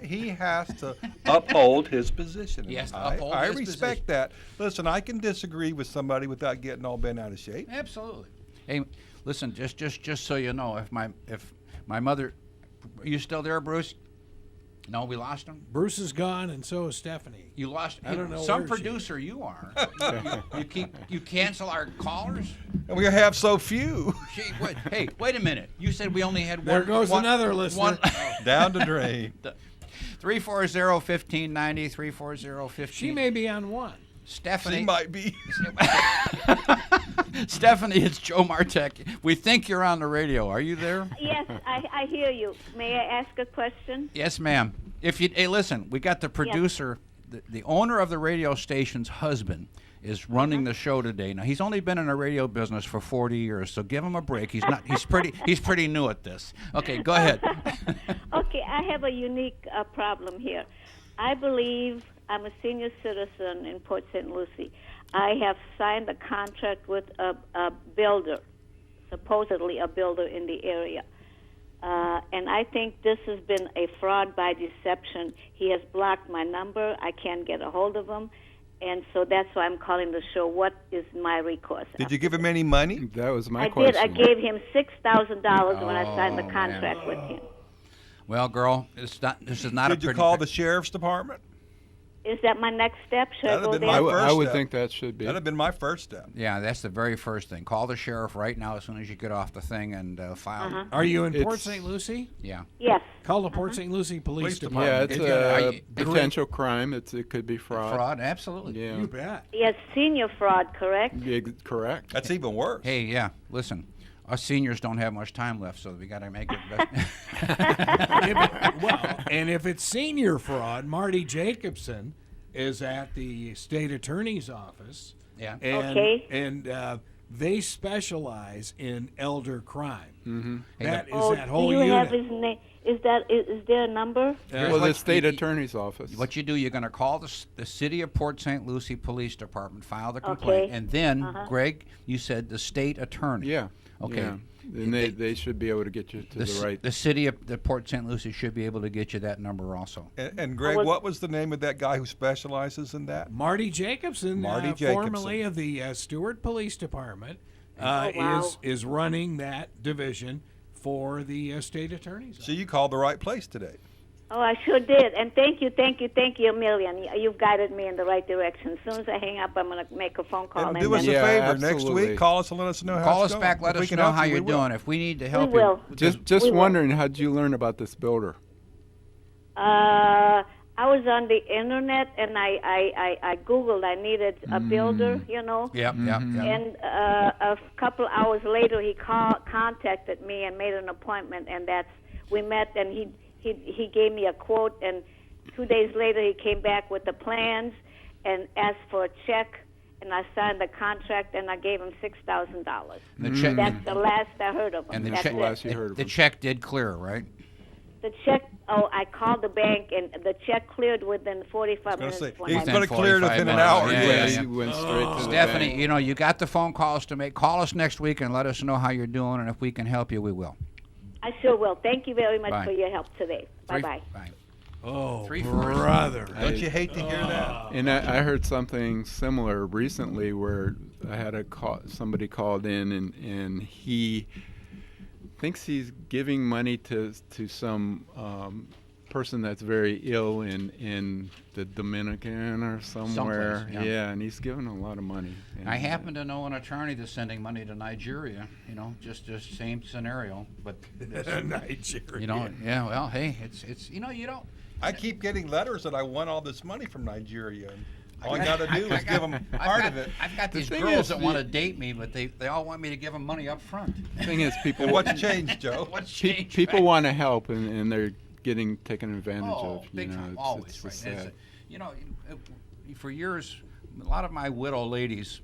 He has to uphold his position. Yes, I respect that. Listen, I can disagree with somebody without getting all bent out of shape. Absolutely. Hey, listen, just so you know, if my mother, are you still there, Bruce? No, we lost him. Bruce is gone, and so is Stephanie. You lost. I don't know. Some producer you are. you cancel our callers. And we have so few. Wait a minute. You said we only had one. There goes another listener. Down the drain. 340-1590, 340-15. She may be on one. Stephanie. She might be. Stephanie, it's Joe Martek. We think you're on the radio. Are you there? Yes, I hear you. May I ask a question? Yes, ma'am. Hey, listen, we got the producer, the owner of the radio station's husband is running the show today. Now, he's only been in the radio business for 40 years, so give him a break. He's pretty new at this. Okay, go ahead. Okay, I have a unique problem here. I believe I'm a senior citizen in Port St. Lucie. I have signed a contract with a builder, supposedly a builder in the area. And I think this has been a fraud by deception. He has blocked my number. I can't get a hold of him. And so that's why I'm calling the show. What is my recourse? Did you give him any money? That was my question. I did. I gave him $6,000 when I signed the contract with him. Well, girl, this is not Did you call the sheriff's department? Is that my next step? Should I go there? I would think that should be. That'd have been my first step. Yeah, that's the very first thing. Call the sheriff right now as soon as you get off the thing and file. Are you in Port St. Lucie? Yeah. Yes. Call the Port St. Lucie Police Department. Yeah, it's a potential crime. It could be fraud. Fraud, absolutely. Yeah. You bet. Yes, senior fraud, correct? Yeah, correct. That's even worse. Hey, yeah, listen. Us seniors don't have much time left, so we got to make it best. And if it's senior fraud, Marty Jacobson is at the state attorney's office. Yeah. And they specialize in elder crime. Mm-hmm. That do whole you unit. have his name? Is there a number? Well, the state attorney's office. What you do, you're going to call the City of Port St. Lucie Police Department, file the complaint, and then, Greg, you said the state attorney. Yeah. Okay. Yeah. And they should be able to get you to the right. The City of the Port St. Lucie should be able to get you that number also. And Greg, what was the name of that guy who specializes in that? Marty Jacobson, formerly of the Stewart Police Department, is running that division for the state attorney's office. So you called the right place today. Oh, I sure did. And thank you a million. You've guided me in the right direction. As soon as I hang up, I'm going to make a phone call. And do us a favor. Next week, call us and let us know how Call it's us going. back. Let us know how you're doing. If we need to help we will. you. Just wondering, how did you learn about this builder? I was on the internet, and I Googled. I needed a builder, you know. Yep. And a couple hours later, he contacted me and made an appointment, and that's we met, and he gave me a quote, and 2 days later he came back with the plans and asked for a check, and I signed the contract, and I gave him $6,000. That's the last I heard of him. And the That's check, it. the check did clear, right? The check, I called the bank, and the check cleared within 45 minutes. He's going to clear it within an hour. Yeah, He went straight to the Stephanie, bank. you know, you got the phone calls to make. Call us next week and let us know how you're doing, and if we can help you, we will. I sure will. Thank you very much Bye. for your help today. Bye-bye. Bye. Oh, 3-4. brother. Don't you hate to hear that? And I heard something similar recently where I had somebody called in and he thinks he's giving money to some person that's very ill in the Dominican or somewhere. Someplace, yeah. And he's giving a lot of money. And I happen to know an attorney that's sending money to Nigeria. You know, just same scenario, but Nigeria. you know, yeah. Well, hey, it's you know, you don't. I keep getting letters that I won all this money from Nigeria. And all I got to do is give them part of it. I've got these thing girls is, that want to date me, but they all want me to give them money up front. The thing is, people And what's changed, Joe? What's changed? people want to help and they're getting taken advantage Oh, of. You big know, time, it's, always. it's Right. just It's sad. you know, for years, a lot of my widow ladies,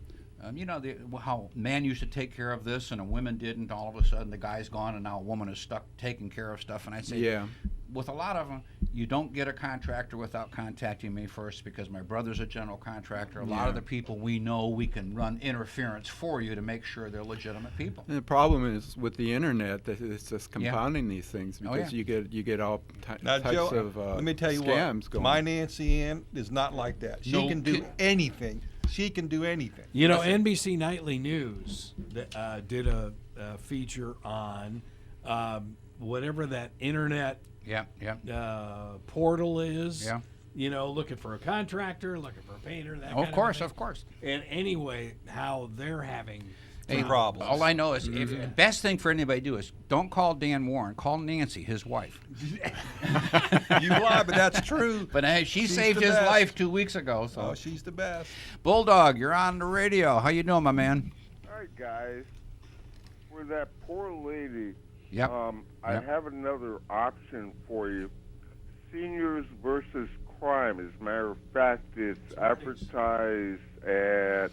you know, how man used to take care of this and a women didn't. All of a sudden, the guy's gone and now a woman is stuck taking care of stuff. And I say, Yeah. with a lot of them, you don't get a contractor without contacting me first because my brother's a general contractor. A lot of the people we know, we can run interference for you to make sure they're legitimate people. And the problem is with the internet that it's just Yeah. compounding these things Oh, because yeah. you get all Now, types Joe, of let me tell you scams what. going. My Nancy Ann is not like that. She No can do kid- anything. She can do anything. You know, NBC Nightly News did a feature on whatever that internet Yeah, portal is. Yeah. You know, looking for a contractor, looking for a painter, that Oh, kind of course, thing. of course. And anyway, how they're having Hey, problems. all I know is, if the best thing for anybody to do is don't call Dan Warren, call Nancy, his wife. You lie, but that's true. But hey, she She's saved the his best. life 2 weeks ago. So, Oh, she's the best. Bulldog, you're on the radio. How you doing, my man? All right, guys. For that poor lady, Yep. I Yep. have another option for you. Seniors versus crime. As a matter of fact, it's advertised at,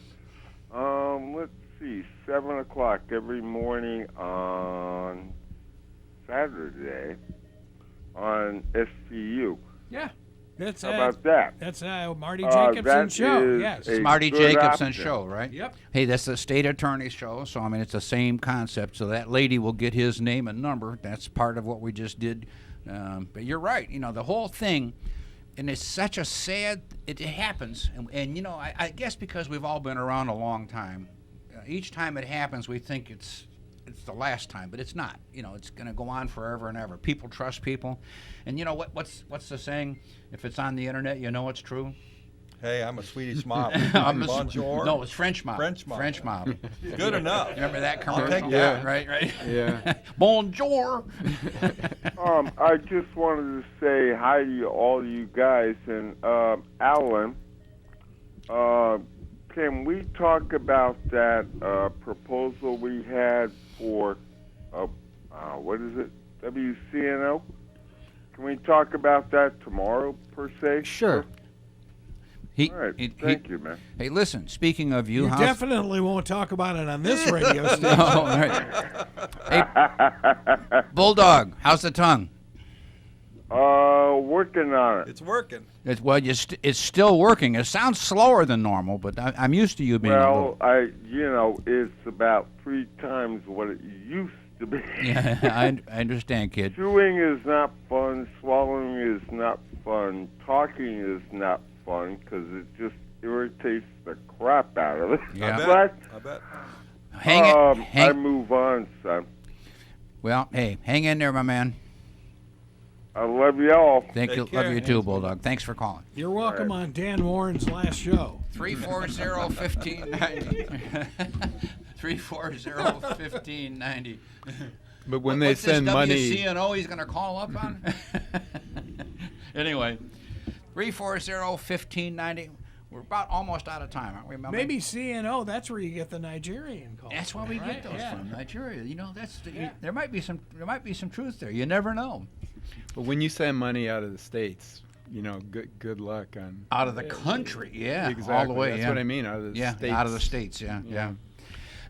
let's see, 7 o'clock every morning on Saturday on SPU. Yeah. That's How about that? That's Marty Jacobson that show. is Yes. a Marty good Jacobson option. show, right? Yep. Hey, that's the state attorney's show, so I mean it's the same concept. So that lady will get his name and number. That's part of what we just did. But you're right. You know the whole thing, and it's such a sad. It happens, and you know I guess because we've all been around a long time. Each time it happens, we think it's the last time, but it's not. You know, it's going to go on forever and ever. People trust people, and you know what's the saying? If it's on the internet, you know it's true. Hey, I'm a Swedish mob. Bonjour. No, it's French mob. French mob. French mob. Good enough. Remember that I'll commercial? take that. Right. Yeah. Bonjour. I just wanted to say hi to all you guys. And Alan, can we talk about that proposal we had for, what is it, WCNO? Can we talk about that tomorrow, per se? Sure. All right. Thank you, man. Hey, listen. Speaking of you, You how's- definitely won't talk about it on this radio station. No, right. Hey, Bulldog, how's the tongue? Working on it. It's working. It's still working. It sounds slower than normal, but I'm used to you being a Well, little. it's about 3 times what it used to be. Yeah, I understand, kid. Chewing is not fun. Swallowing is not fun. Talking is not fun because it just irritates the crap out of it. Yeah. I bet. I move on, son. Well, hey, hang in there, my man. I love y'all. Love you too, Bulldog. Thanks for calling. You're welcome on Dan Warren's last show. 340-1590. 340-1590. But when they What's send this money, WCNO he's going to call up on? Anyway, 340-1590. We're about almost out of time, aren't we? Mel? Maybe CNO. That's where you get the Nigerian call. That's why we get those Yeah. from Nigeria. You know, there might be some truth there. You never know. But when you send money out of the States, good luck on Out of the country, yeah, exactly. all the way. That's yeah. what I mean. Out of the states. out of the states. Yeah.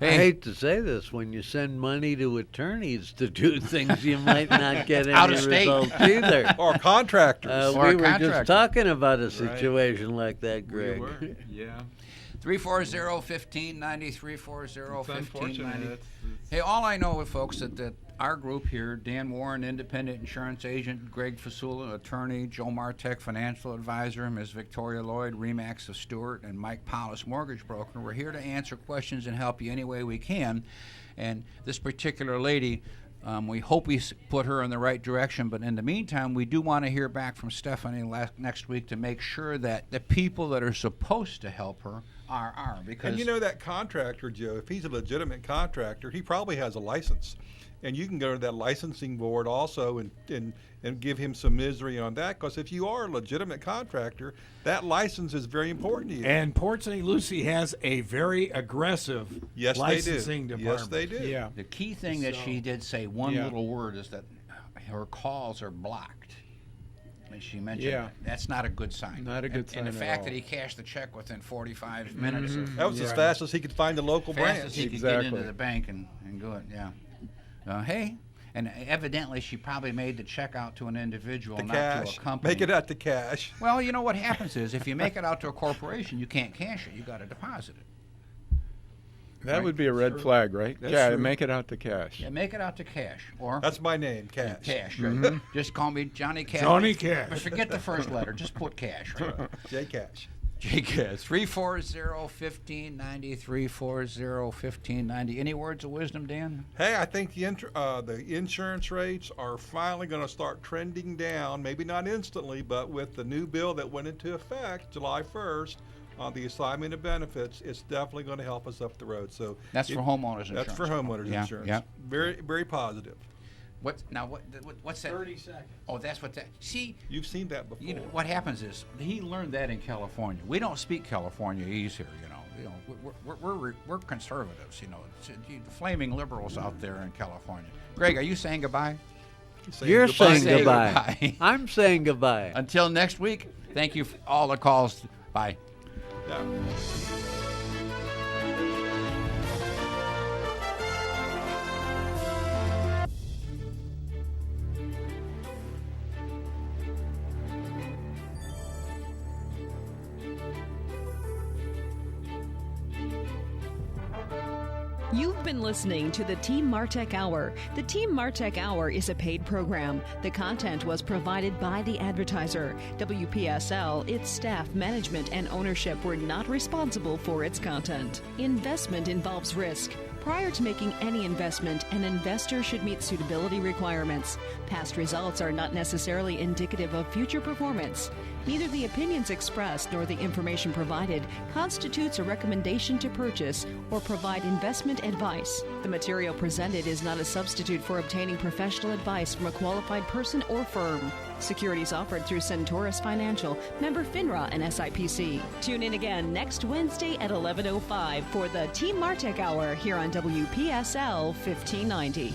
I hate to say this, when you send money to attorneys to do things, you might not get any Out of state. results either. Or contractors. We were just talking about a situation like that, Greg. We were. Yeah. 340-1590, 340-1590. Hey, all I know, folks, that our group here, Dan Warren, independent insurance agent, Greg Fasula, attorney, Joe Martek, financial advisor, Ms. Victoria Lloyd, Remax of Stewart, and Mike Paulus, mortgage broker. We're here to answer questions and help you any way we can. And this particular lady, we hope we put her in the right direction, but in the meantime, we do want to hear back from Stephanie next week to make sure that the people that are supposed to help her are. Because And that contractor, Joe, if he's a legitimate contractor, he probably has a license. And you can go to that licensing board also and give him some misery on that, because if you are a legitimate contractor, that license is very important to you. And Port St. Lucie has a very aggressive licensing department. Yes, they do. Yeah. the key thing that she did say, one little word, is that her calls are blocked. And she mentioned that. That's not a good sign. Not a good sign And the at fact all. that he cashed the check within 45 minutes. That was as fast as he could find a local Fast branch. as he could Exactly. get into the bank and do it, yeah. Hey, and evidently she probably made the check out to an individual, The not cash. to a company. Make it out to cash. Well, you know what happens is if you make it out to a corporation, you can't cash it. You got to deposit it. That would be a red flag, right? That's true. Make it out to cash. Yeah, make it out to cash or That's my name, Cash. cash. Right? Just call me Johnny Cash. Johnny Cash. But forget the first letter. Just put cash. Right? J Cash. JCAS 340-1590, 340-1590. Any words of wisdom, Dan? Hey, I think the insurance rates are finally going to start trending down, maybe not instantly, but with the new bill that went into effect July 1st on the assignment of benefits, it's definitely going to help us up the road. So That's for homeowners insurance. That's for homeowners insurance. Yeah. Very, very positive. What's that? 30 seconds. Oh, that's what that. See, You've seen that before. you know what happens is he learned that in California. We don't speak Californiaese here. We're conservatives. It's flaming liberals out there in California. Greg, are you saying goodbye? You're saying Say goodbye. goodbye. I'm saying goodbye. Until next week. Thank you for all the calls. Bye. Yeah. You've been listening to the Team Martek Hour. The Team Martek Hour is a paid program. The content was provided by the advertiser. WPSL, its staff, management, and ownership were not responsible for its content. Investment involves risk. Prior to making any investment, an investor should meet suitability requirements. Past results are not necessarily indicative of future performance. Neither the opinions expressed nor the information provided constitutes a recommendation to purchase or provide investment advice. The material presented is not a substitute for obtaining professional advice from a qualified person or firm. Securities offered through Centaurus Financial, member FINRA and SIPC. Tune in again next Wednesday at 11:05 for the Team Martek Hour here on WPSL 1590.